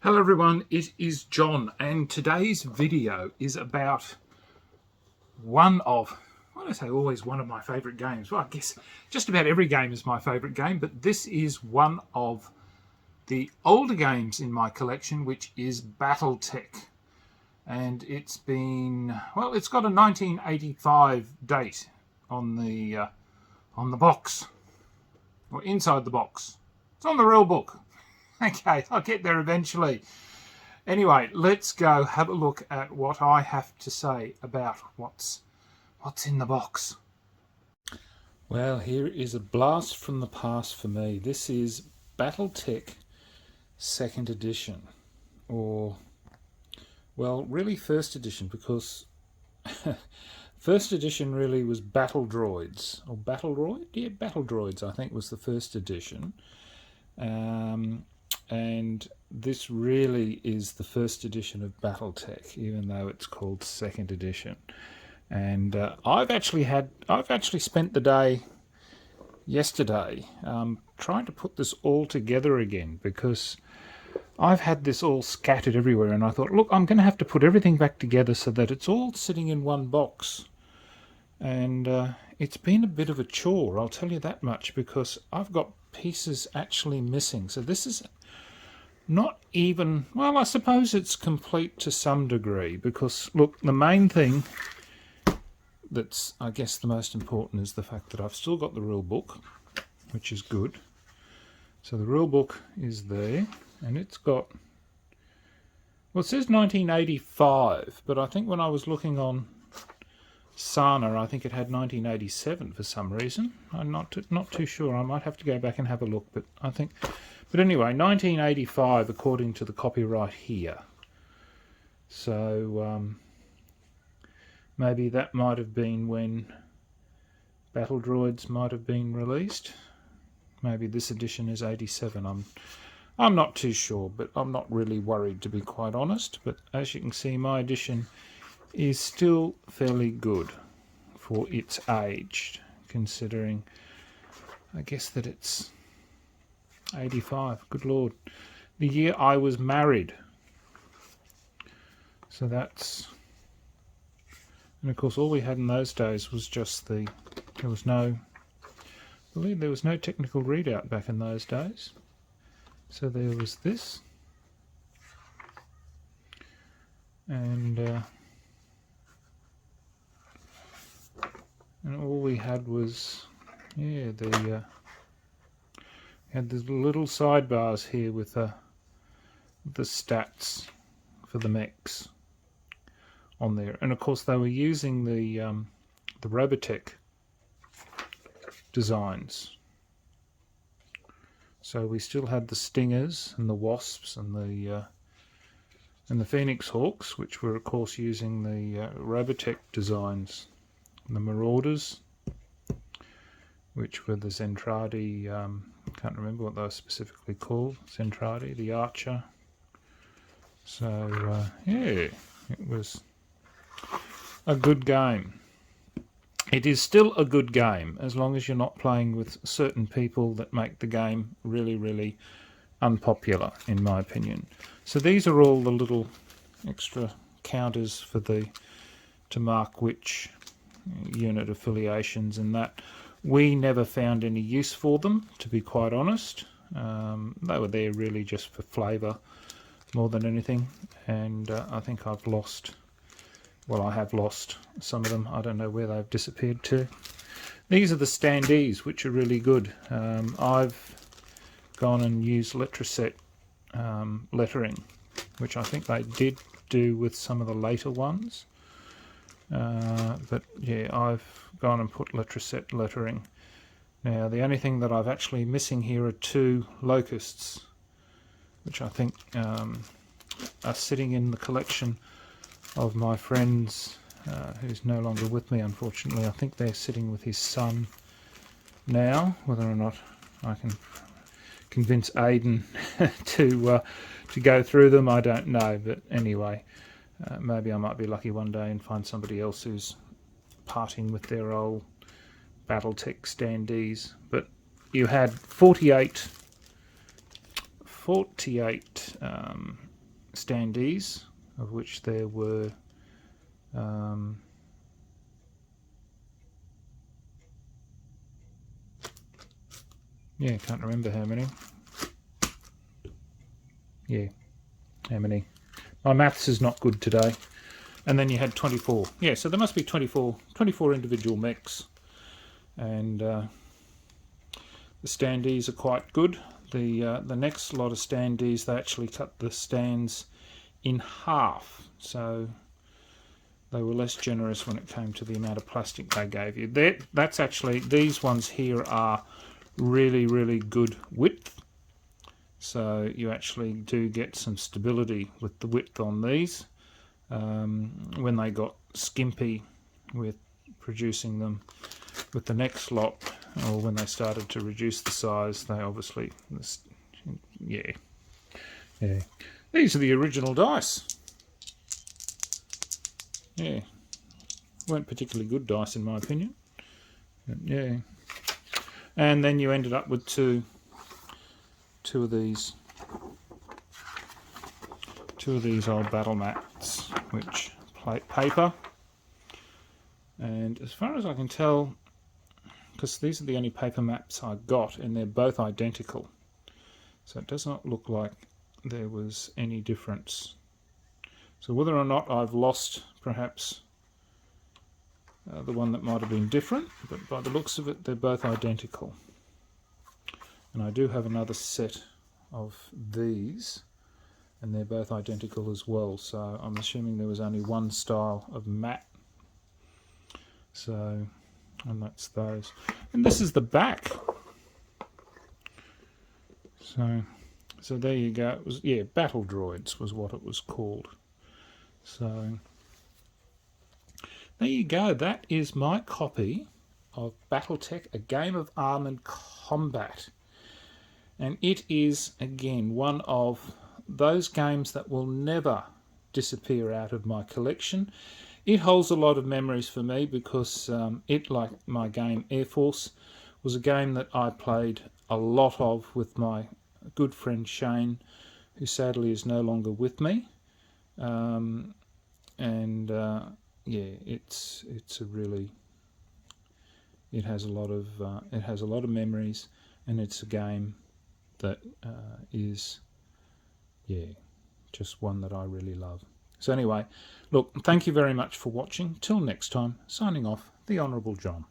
Hello everyone, it is John, and today's video is about one of, well, I say always one of my favourite games. Well, I guess just about every game is my favourite game, but this is one of the older games in my collection, which is BattleTech. And it's been, well, it's got a 1985 date on the box, or inside the box. It's on the real book. Okay, I'll get there eventually. Anyway, let's go have a look at what I have to say about what's in the box. Well, here is a blast from the past for me. This is BattleTech 2nd edition, or, well, really 1st edition, because 1st edition really was Battle Droids, or Battle Droid? Yeah, Battle Droids, I think, was the 1st edition. And this really is the 1st edition of BattleTech, even though it's called 2nd edition. And I've actually spent the day yesterday trying to put this all together again, because I've had this all scattered everywhere, and I thought, look, I'm going to have to put everything back together so that it's all sitting in one box. And it's been a bit of a chore, I'll tell you that much, because I've got pieces actually missing. So this is not even, well, I suppose it's complete to some degree, because look, the main thing that's, I guess, the most important is the fact that I've still got the rule book, which is good. So the rule book is there, and it's got, well, it says 1985, but I think when I was looking on Sana, I think it had 1987 for some reason. I'm not too sure. I might have to go back and have a look, but I think, but anyway, 1985 according to the copyright here. So maybe that might have been when Battle Droids might have been released. Maybe this edition is 87. I'm not too sure, but I'm not really worried, to be quite honest. But as you can see, my edition is still fairly good for its age, considering, I guess, that it's 85. Good Lord. The year I was married. So that's, and of course all we had in those days was just there was no, I believe there was no technical readout back in those days. So there was this, and all we had was, yeah, had the little sidebars here with the stats for the mechs on there, and of course they were using the Robotech designs. So we still had the Stingers and the Wasps and the Phoenix Hawks, which were of course using the Robotech designs. And the Marauders, which were the Zentradi, can't remember what they were specifically called, Zentradi, the Archer. So yeah, it was a good game. It is still a good game, as long as you're not playing with certain people that make the game really, really unpopular, in my opinion. So these are all the little extra counters for to mark which unit affiliations and that. We never found any use for them, to be quite honest. They were there really just for flavour more than anything, and I think I've lost, well, I have lost some of them. I don't know where they've disappeared to. These are the standees, which are really good. I've gone and used Letraset lettering, which I think they did do with some of the later ones. But yeah, I've gone and put Letraset lettering. Now the only thing that I've actually missing here are 2 locusts, which I think are sitting in the collection of my friends, who's no longer with me, unfortunately. I think they're sitting with his son now. Whether or not I can convince Aidan to go through them, I don't know, but anyway, maybe I might be lucky one day and find somebody else who's parting with their old BattleTech standees. But you had 48 standees, of which there were yeah, can't remember how many. Yeah, how many? My maths is not good today. And then you had 24. Yeah, so there must be 24 individual mechs. And the standees are quite good. The next lot of standees, they actually cut the stands in half. So they were less generous when it came to the amount of plastic they gave you. That's actually, these ones here are really, really good width. So you actually do get some stability with the width on these. When they got skimpy with producing them with the next lot, or when they started to reduce the size, they obviously, yeah. These are the original dice. Yeah, weren't particularly good dice in my opinion. But yeah, and then you ended up with two of these old battle mats, which plate paper. And as far as I can tell, because these are the only paper maps I got, and they're both identical, so it does not look like there was any difference. So whether or not I've lost perhaps the one that might have been different, but by the looks of it, they're both identical. And I do have another set of these, and they're both identical as well, so I'm assuming there was only one style of mat. So, and that's those. And this is the back. So there you go. It was, yeah, Battle Droids was what it was called. So there you go. That is my copy of BattleTech, A Game of Armoured Combat. And it is, again, one of those games that will never disappear out of my collection. It holds a lot of memories for me because it, like my game Air Force, was a game that I played a lot of with my good friend Shane, who sadly is no longer with me. Yeah, it's a really, it has a lot of memories, and it's a game that is, yeah, just one that I really love. So anyway, look, thank you very much for watching. Till next time, signing off, the Honourable John.